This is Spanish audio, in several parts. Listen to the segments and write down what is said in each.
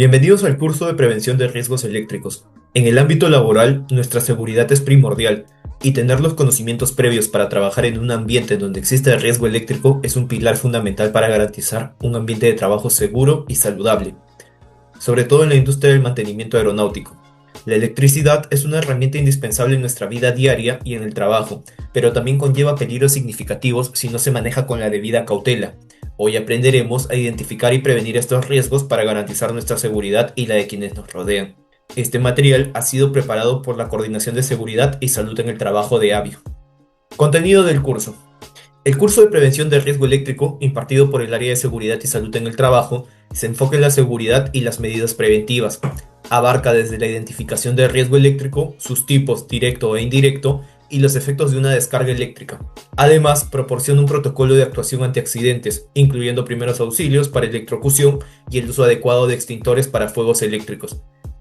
Bienvenidos al curso de prevención de riesgos eléctricos. En el ámbito laboral, nuestra seguridad es primordial y tener los conocimientos previos para trabajar en un ambiente donde existe riesgo eléctrico es un pilar fundamental para garantizar un ambiente de trabajo seguro y saludable, sobre todo en la industria del mantenimiento aeronáutico. La electricidad es una herramienta indispensable en nuestra vida diaria y en el trabajo, pero también conlleva peligros significativos si no se maneja con la debida cautela. Hoy aprenderemos a identificar y prevenir estos riesgos para garantizar nuestra seguridad y la de quienes nos rodean. Este material ha sido preparado por la Coordinación de Seguridad y Salud en el Trabajo de AVIO. Contenido del curso. El curso de prevención de riesgo eléctrico, impartido por el Área de Seguridad y Salud en el Trabajo, se enfoca en la seguridad y las medidas preventivas. Abarca desde la identificación del riesgo eléctrico, sus tipos directo e indirecto, y los efectos de una descarga eléctrica. Además, proporciona un protocolo de actuación ante accidentes, incluyendo primeros auxilios para electrocución y el uso adecuado de extintores para fuegos eléctricos.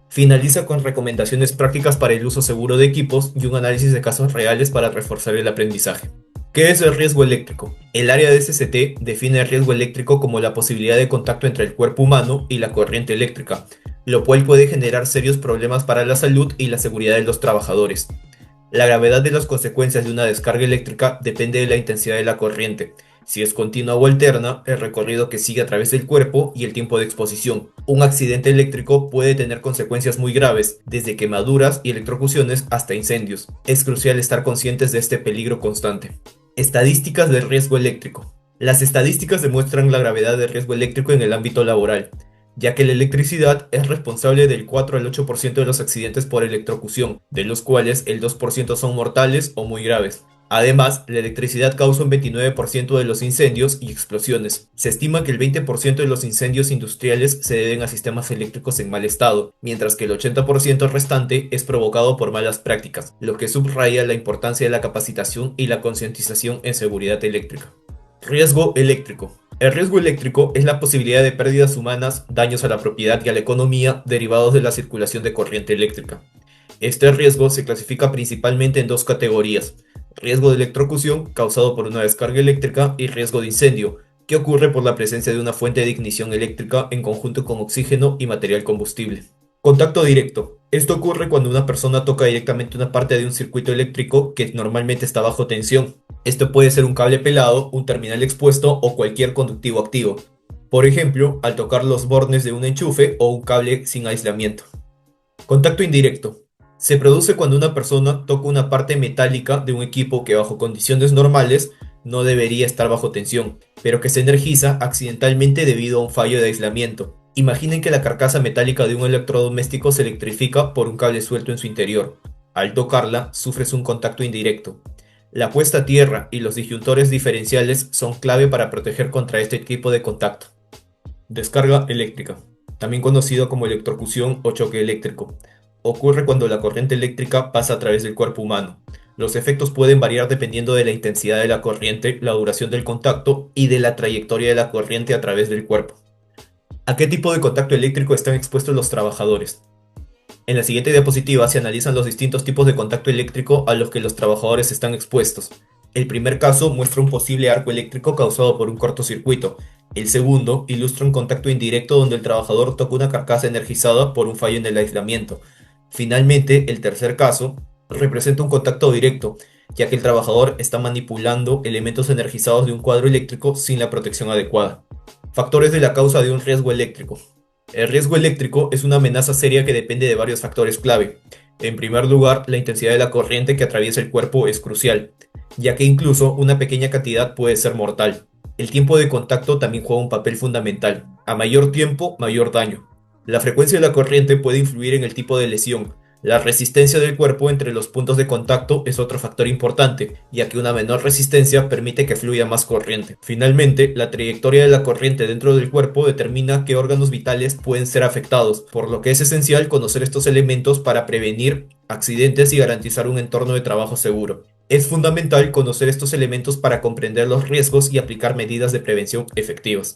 Finaliza con recomendaciones prácticas para el uso seguro de equipos y un análisis de casos reales para reforzar el aprendizaje. ¿Qué es el riesgo eléctrico? El área de SCT define el riesgo eléctrico como la posibilidad de contacto entre el cuerpo humano y la corriente eléctrica, lo cual puede generar serios problemas para la salud y la seguridad de los trabajadores. La gravedad de las consecuencias de una descarga eléctrica depende de la intensidad de la corriente. Si es continua o alterna, el recorrido que sigue a través del cuerpo y el tiempo de exposición. Un accidente eléctrico puede tener consecuencias muy graves, desde quemaduras y electrocuciones hasta incendios. Es crucial estar conscientes de este peligro constante. Estadísticas del riesgo eléctrico. Las estadísticas demuestran la gravedad del riesgo eléctrico en el ámbito laboral, ya que la electricidad es responsable del 4 al 8% de los accidentes por electrocución, de los cuales el 2% son mortales o muy graves. Además, la electricidad causa un 29% de los incendios y explosiones. Se estima que el 20% de los incendios industriales se deben a sistemas eléctricos en mal estado, mientras que el 80% restante es provocado por malas prácticas, lo que subraya la importancia de la capacitación y la concientización en seguridad eléctrica. Riesgo eléctrico. El riesgo eléctrico es la posibilidad de pérdidas humanas, daños a la propiedad y a la economía derivados de la circulación de corriente eléctrica. Este riesgo se clasifica principalmente en dos categorías: riesgo de electrocución, causado por una descarga eléctrica, y riesgo de incendio, que ocurre por la presencia de una fuente de ignición eléctrica en conjunto con oxígeno y material combustible. Contacto directo. Esto ocurre cuando una persona toca directamente una parte de un circuito eléctrico que normalmente está bajo tensión. Esto puede ser un cable pelado, un terminal expuesto o cualquier conductivo activo. Por ejemplo, al tocar los bornes de un enchufe o un cable sin aislamiento. Contacto indirecto. Se produce cuando una persona toca una parte metálica de un equipo que bajo condiciones normales no debería estar bajo tensión, pero que se energiza accidentalmente debido a un fallo de aislamiento. Imaginen que la carcasa metálica de un electrodoméstico se electrifica por un cable suelto en su interior. Al tocarla, sufres un contacto indirecto. La puesta a tierra y los disyuntores diferenciales son clave para proteger contra este tipo de contacto. Descarga eléctrica, también conocido como electrocución o choque eléctrico. Ocurre cuando la corriente eléctrica pasa a través del cuerpo humano. Los efectos pueden variar dependiendo de la intensidad de la corriente, la duración del contacto y de la trayectoria de la corriente a través del cuerpo. ¿A qué tipo de contacto eléctrico están expuestos los trabajadores? En la siguiente diapositiva se analizan los distintos tipos de contacto eléctrico a los que los trabajadores están expuestos. El primer caso muestra un posible arco eléctrico causado por un cortocircuito. El segundo ilustra un contacto indirecto donde el trabajador toca una carcasa energizada por un fallo en el aislamiento. Finalmente, el tercer caso representa un contacto directo, ya que el trabajador está manipulando elementos energizados de un cuadro eléctrico sin la protección adecuada. Factores de la causa de un riesgo eléctrico. El riesgo eléctrico es una amenaza seria que depende de varios factores clave. En primer lugar, la intensidad de la corriente que atraviesa el cuerpo es crucial, ya que incluso una pequeña cantidad puede ser mortal. El tiempo de contacto también juega un papel fundamental. A mayor tiempo, mayor daño. La frecuencia de la corriente puede influir en el tipo de lesión. La resistencia del cuerpo entre los puntos de contacto es otro factor importante, ya que una menor resistencia permite que fluya más corriente. Finalmente, la trayectoria de la corriente dentro del cuerpo determina qué órganos vitales pueden ser afectados, por lo que es esencial conocer estos elementos para prevenir accidentes y garantizar un entorno de trabajo seguro. Es fundamental conocer estos elementos para comprender los riesgos y aplicar medidas de prevención efectivas.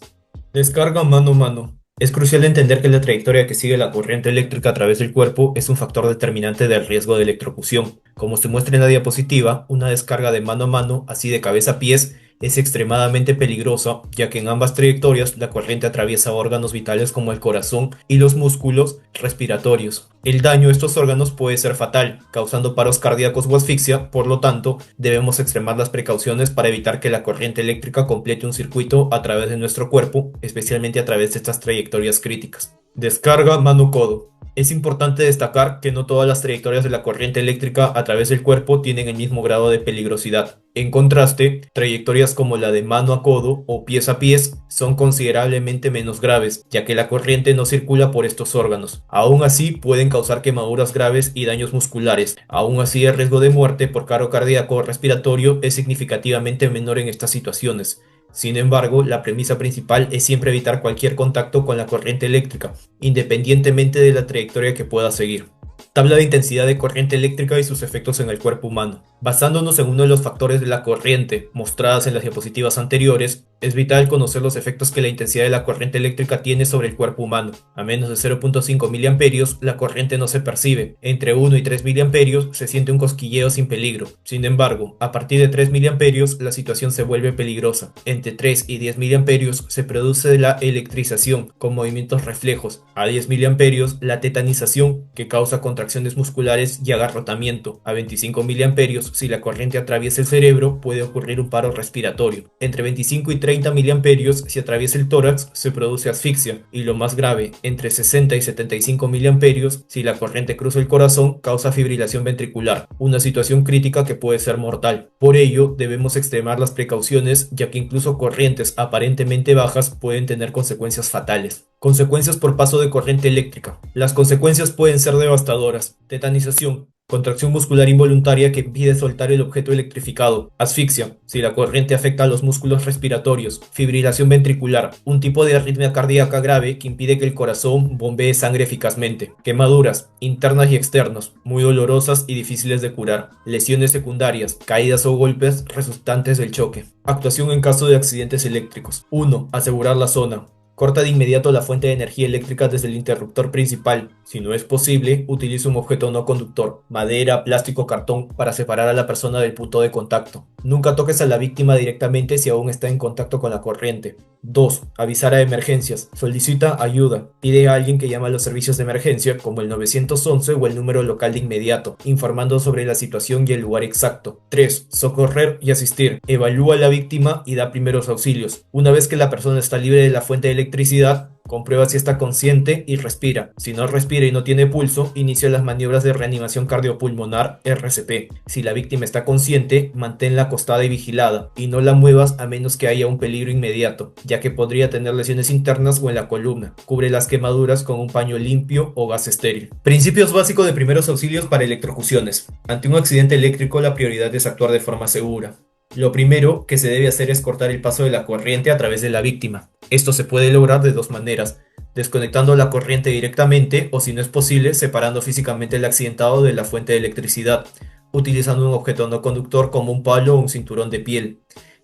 Descarga mano-mano. Es crucial entender que la trayectoria que sigue la corriente eléctrica a través del cuerpo es un factor determinante del riesgo de electrocución. Como se muestra en la diapositiva, una descarga de mano a mano, así de cabeza a pies, es extremadamente peligrosa, ya que en ambas trayectorias la corriente atraviesa órganos vitales como el corazón y los músculos respiratorios. El daño a estos órganos puede ser fatal, causando paros cardíacos o asfixia. Por lo tanto, debemos extremar las precauciones para evitar que la corriente eléctrica complete un circuito a través de nuestro cuerpo, especialmente a través de estas trayectorias críticas. Descarga mano-codo. Es importante destacar que no todas las trayectorias de la corriente eléctrica a través del cuerpo tienen el mismo grado de peligrosidad. En contraste, trayectorias como la de mano a codo o pies a pies son considerablemente menos graves, ya que la corriente no circula por estos órganos. Aún así, pueden causar quemaduras graves y daños musculares. Aún así, el riesgo de muerte por paro cardíaco o respiratorio es significativamente menor en estas situaciones. Sin embargo, la premisa principal es siempre evitar cualquier contacto con la corriente eléctrica, independientemente de la trayectoria que pueda seguir. Tabla de intensidad de corriente eléctrica y sus efectos en el cuerpo humano. Basándonos en uno de los factores de la corriente mostradas en las diapositivas anteriores, es vital conocer los efectos que la intensidad de la corriente eléctrica tiene sobre el cuerpo humano. A menos de 0.5 mA, la corriente no se percibe. Entre 1 y 3 mA se siente un cosquilleo sin peligro. Sin embargo, a partir de 3 mA la situación se vuelve peligrosa. Entre 3 y 10 mA se produce la electrización con movimientos reflejos. A 10 mA la tetanización, que causa contracciones musculares y agarrotamiento. A 25 mA, si la corriente atraviesa el cerebro, puede ocurrir un paro respiratorio. Entre 25 y 30 mA, si atraviesa el tórax, se produce asfixia. Y lo más grave, entre 60 y 75 mA, si la corriente cruza el corazón, causa fibrilación ventricular, una situación crítica que puede ser mortal. Por ello, debemos extremar las precauciones, ya que incluso corrientes aparentemente bajas pueden tener consecuencias fatales. Consecuencias por paso de corriente eléctrica. Las consecuencias pueden ser devastadoras. Tetanización. Contracción muscular involuntaria que impide soltar el objeto electrificado. Asfixia, si la corriente afecta a los músculos respiratorios. Fibrilación ventricular, un tipo de arritmia cardíaca grave que impide que el corazón bombee sangre eficazmente. Quemaduras, internas y externas, muy dolorosas y difíciles de curar. Lesiones secundarias, caídas o golpes resultantes del choque. Actuación en caso de accidentes eléctricos. 1. Asegurar la zona. Corta de inmediato la fuente de energía eléctrica desde el interruptor principal. Si no es posible, utiliza un objeto no conductor, madera, plástico, cartón, para separar a la persona del punto de contacto. Nunca toques a la víctima directamente si aún está en contacto con la corriente. 2. Avisar a emergencias. Solicita ayuda. Pide a alguien que llame a los servicios de emergencia, como el 911 o el número local de inmediato, informando sobre la situación y el lugar exacto. 3. Socorrer y asistir. Evalúa a la víctima y da primeros auxilios. Una vez que la persona está libre de la fuente de electricidad, comprueba si está consciente y respira. Si no respira y no tiene pulso, inicia las maniobras de reanimación cardiopulmonar RCP. Si la víctima está consciente, manténla acostada y vigilada, y no la muevas a menos que haya un peligro inmediato, ya que podría tener lesiones internas o en la columna. Cubre las quemaduras con un paño limpio o gas estéril. Principios básicos de primeros auxilios para electrocuciones. Ante un accidente eléctrico, la prioridad es actuar de forma segura. Lo primero que se debe hacer es cortar el paso de la corriente a través de la víctima. Esto se puede lograr de dos maneras: desconectando la corriente directamente, o si no es posible, separando físicamente el accidentado de la fuente de electricidad, utilizando un objeto no conductor como un palo o un cinturón de piel.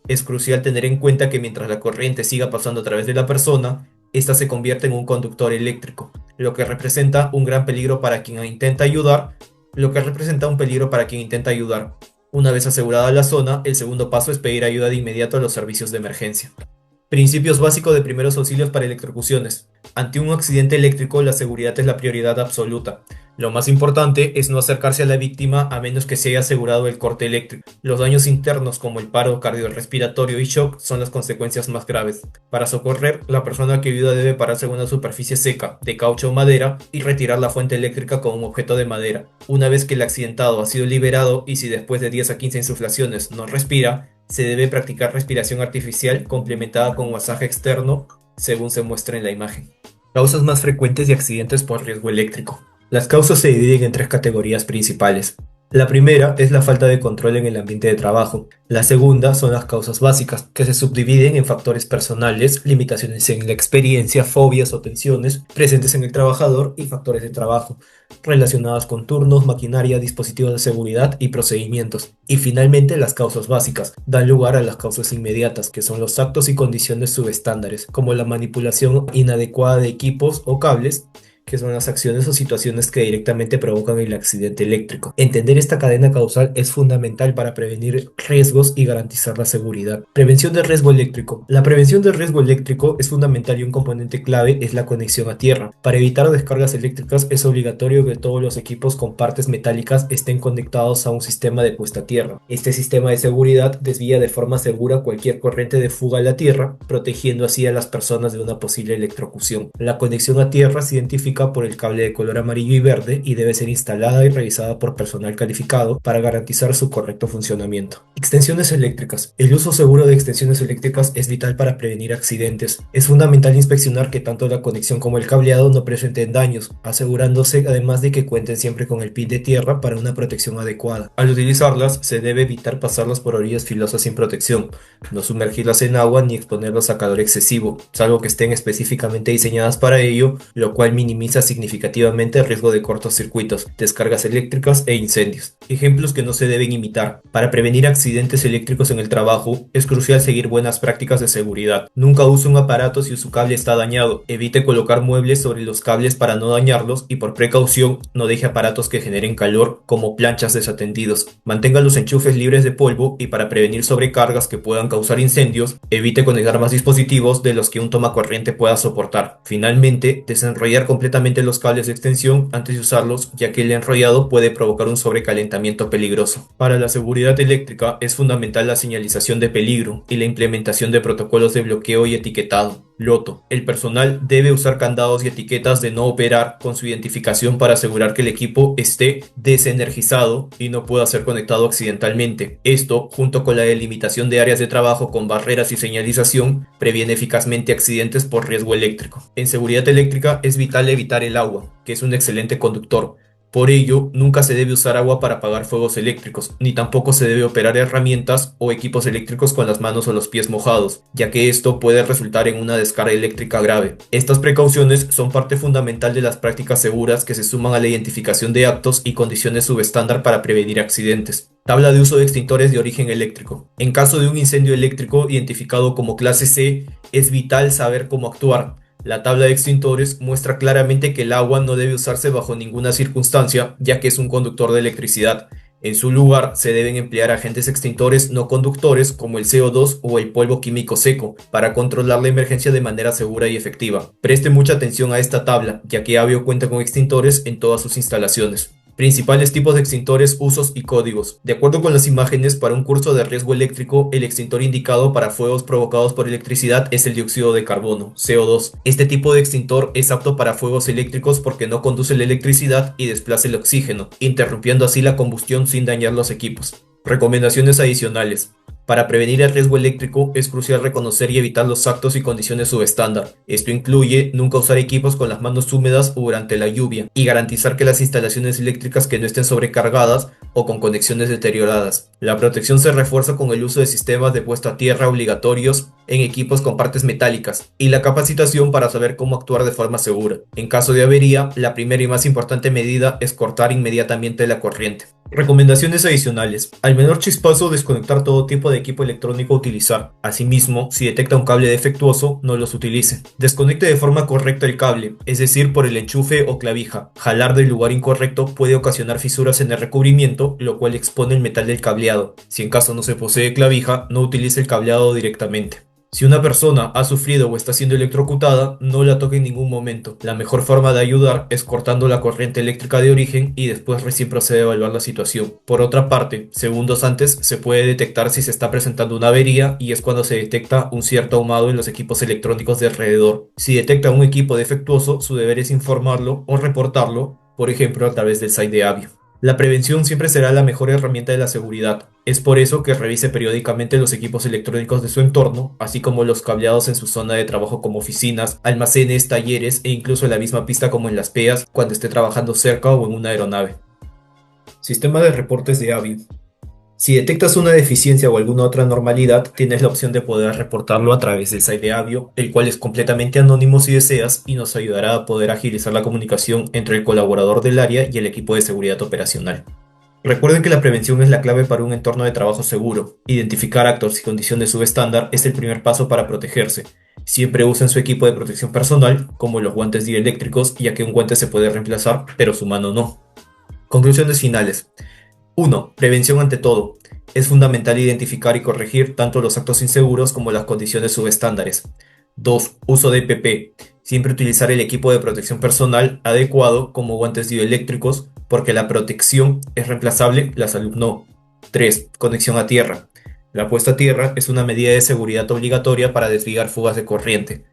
Es crucial tener en cuenta que mientras la corriente siga pasando a través de la persona, esta se convierte en un conductor eléctrico, lo que representa un gran peligro para quien intenta ayudar. Una vez asegurada la zona, el segundo paso es pedir ayuda de inmediato a los servicios de emergencia. Principios básicos de primeros auxilios para electrocuciones. Ante un accidente eléctrico, la seguridad es la prioridad absoluta. Lo más importante es no acercarse a la víctima a menos que se haya asegurado el corte eléctrico. Los daños internos como el paro cardiorrespiratorio y shock son las consecuencias más graves. Para socorrer, la persona que ayuda debe pararse en una superficie seca, de caucho o madera, y retirar la fuente eléctrica con un objeto de madera. Una vez que el accidentado ha sido liberado, y si después de 10 a 15 insuflaciones no respira, se debe practicar respiración artificial complementada con masaje externo, según se muestra en la imagen. Causas más frecuentes de accidentes por riesgo eléctrico. Las causas se dividen en tres categorías principales. La primera es la falta de control en el ambiente de trabajo. La segunda son las causas básicas, que se subdividen en factores personales, limitaciones en la experiencia, fobias o tensiones presentes en el trabajador, y factores de trabajo, relacionadas con turnos, maquinaria, dispositivos de seguridad y procedimientos. Y finalmente, las causas básicas dan lugar a las causas inmediatas, que son los actos y condiciones subestándares, como la manipulación inadecuada de equipos o cables, que son las acciones o situaciones que directamente provocan el accidente eléctrico. Entender esta cadena causal es fundamental para prevenir riesgos y garantizar la seguridad. Prevención de riesgo eléctrico. La prevención de riesgo eléctrico es fundamental y un componente clave es la conexión a tierra. Para evitar descargas eléctricas es obligatorio que todos los equipos con partes metálicas estén conectados a un sistema de puesta a tierra. Este sistema de seguridad desvía de forma segura cualquier corriente de fuga a la tierra, protegiendo así a las personas de una posible electrocución. La conexión a tierra se identifica por el cable de color amarillo y verde y debe ser instalada y revisada por personal calificado para garantizar su correcto funcionamiento. Extensiones eléctricas. El uso seguro de extensiones eléctricas es vital para prevenir accidentes. Es fundamental inspeccionar que tanto la conexión como el cableado no presenten daños, asegurándose además de que cuenten siempre con el pin de tierra para una protección adecuada. Al utilizarlas, se debe evitar pasarlas por orillas filosas sin protección, no sumergirlas en agua ni exponerlas a calor excesivo, salvo que estén específicamente diseñadas para ello, lo cual minimiza significativamente el riesgo de cortocircuitos, descargas eléctricas e incendios. Ejemplos que no se deben imitar. Para prevenir accidentes eléctricos en el trabajo, es crucial seguir buenas prácticas de seguridad. Nunca use un aparato si su cable está dañado. Evite colocar muebles sobre los cables para no dañarlos y por precaución no deje aparatos que generen calor como planchas desatendidos. Mantenga los enchufes libres de polvo y para prevenir sobrecargas que puedan causar incendios, evite conectar más dispositivos de los que un tomacorriente pueda soportar. Finalmente, desenrollar completamente los cables de extensión antes de usarlos, ya que el enrollado puede provocar un sobrecalentamiento peligroso. Para la seguridad eléctrica es fundamental la señalización de peligro y la implementación de protocolos de bloqueo y etiquetado. Loto. El personal debe usar candados y etiquetas de no operar con su identificación para asegurar que el equipo esté desenergizado y no pueda ser conectado accidentalmente. Esto, junto con la delimitación de áreas de trabajo con barreras y señalización, previene eficazmente accidentes por riesgo eléctrico. En seguridad eléctrica es vital evitar el agua, que es un excelente conductor. Por ello, nunca se debe usar agua para apagar fuegos eléctricos, ni tampoco se debe operar herramientas o equipos eléctricos con las manos o los pies mojados, ya que esto puede resultar en una descarga eléctrica grave. Estas precauciones son parte fundamental de las prácticas seguras que se suman a la identificación de actos y condiciones subestándar para prevenir accidentes. Tabla de uso de extintores de origen eléctrico. En caso de un incendio eléctrico identificado como clase C, es vital saber cómo actuar. La tabla de extintores muestra claramente que el agua no debe usarse bajo ninguna circunstancia, ya que es un conductor de electricidad. En su lugar, se deben emplear agentes extintores no conductores como el CO2 o el polvo químico seco para controlar la emergencia de manera segura y efectiva. Preste mucha atención a esta tabla, ya que Avio cuenta con extintores en todas sus instalaciones. Principales tipos de extintores, usos y códigos. De acuerdo con las imágenes, para un curso de riesgo eléctrico, el extintor indicado para fuegos provocados por electricidad es el dióxido de carbono, CO2. Este tipo de extintor es apto para fuegos eléctricos porque no conduce la electricidad y desplaza el oxígeno, interrumpiendo así la combustión sin dañar los equipos. Recomendaciones adicionales. Para prevenir el riesgo eléctrico es crucial reconocer y evitar los actos y condiciones subestándar. Esto incluye nunca usar equipos con las manos húmedas o durante la lluvia y garantizar que las instalaciones eléctricas que no estén sobrecargadas o con conexiones deterioradas. La protección se refuerza con el uso de sistemas de puesta a tierra obligatorios en equipos con partes metálicas y la capacitación para saber cómo actuar de forma segura. En caso de avería, la primera y más importante medida es cortar inmediatamente la corriente. Recomendaciones adicionales. Al menor chispazo, desconectar todo tipo de equipo electrónico a utilizar. Asimismo, si detecta un cable defectuoso, no los utilice. Desconecte de forma correcta el cable, es decir, por el enchufe o clavija. Jalar del lugar incorrecto puede ocasionar fisuras en el recubrimiento, lo cual expone el metal del cableado. Si en caso no se posee clavija, no utilice el cableado directamente. Si una persona ha sufrido o está siendo electrocutada, no la toque en ningún momento. La mejor forma de ayudar es cortando la corriente eléctrica de origen y después recién procede a evaluar la situación. Por otra parte, segundos antes se puede detectar si se está presentando una avería y es cuando se detecta un cierto ahumado en los equipos electrónicos de alrededor. Si detecta un equipo defectuoso, su deber es informarlo o reportarlo, por ejemplo a través del site de Avio. La prevención siempre será la mejor herramienta de la seguridad. Es por eso que revise periódicamente los equipos electrónicos de su entorno, así como los cableados en su zona de trabajo como oficinas, almacenes, talleres e incluso en la misma pista como en las PEAs cuando esté trabajando cerca o en una aeronave. Sistema de reportes de Avio. Si detectas una deficiencia o alguna otra anormalidad, tienes la opción de poder reportarlo a través del site de Avio, el cual es completamente anónimo si deseas y nos ayudará a poder agilizar la comunicación entre el colaborador del área y el equipo de seguridad operacional. Recuerden que la prevención es la clave para un entorno de trabajo seguro. Identificar actos y condiciones subestándar es el primer paso para protegerse. Siempre usen su equipo de protección personal, como los guantes dieléctricos, ya que un guante se puede reemplazar, pero su mano no. Conclusiones finales. 1. Prevención ante todo. Es fundamental identificar y corregir tanto los actos inseguros como las condiciones subestándares. 2. Uso de EPP. Siempre utilizar el equipo de protección personal adecuado como guantes dieléctricos, porque la protección es reemplazable, la salud no. 3. Conexión a tierra. La puesta a tierra es una medida de seguridad obligatoria para desviar fugas de corriente.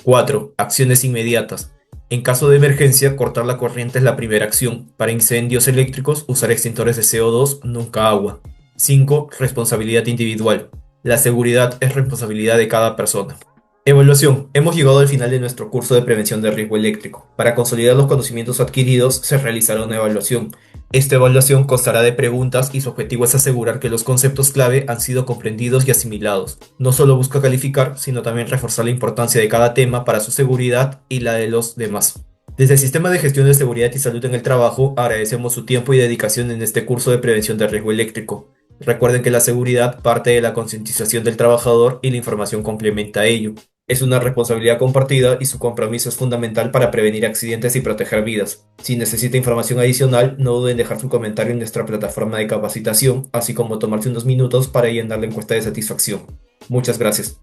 4. Acciones inmediatas. En caso de emergencia, cortar la corriente es la primera acción. Para incendios eléctricos, usar extintores de CO2, nunca agua. 5. Responsabilidad individual. La seguridad es responsabilidad de cada persona. Evaluación. Hemos llegado al final de nuestro curso de prevención de riesgo eléctrico. Para consolidar los conocimientos adquiridos, se realizará una evaluación. Esta evaluación constará de preguntas y su objetivo es asegurar que los conceptos clave han sido comprendidos y asimilados. No solo busca calificar, sino también reforzar la importancia de cada tema para su seguridad y la de los demás. Desde el Sistema de Gestión de Seguridad y Salud en el Trabajo, agradecemos su tiempo y dedicación en este curso de prevención de riesgo eléctrico. Recuerden que la seguridad parte de la concientización del trabajador y la información complementa a ello. Es una responsabilidad compartida y su compromiso es fundamental para prevenir accidentes y proteger vidas. Si necesita información adicional, no duden en dejar su comentario en nuestra plataforma de capacitación, así como tomarse unos minutos para llenar la encuesta de satisfacción. Muchas gracias.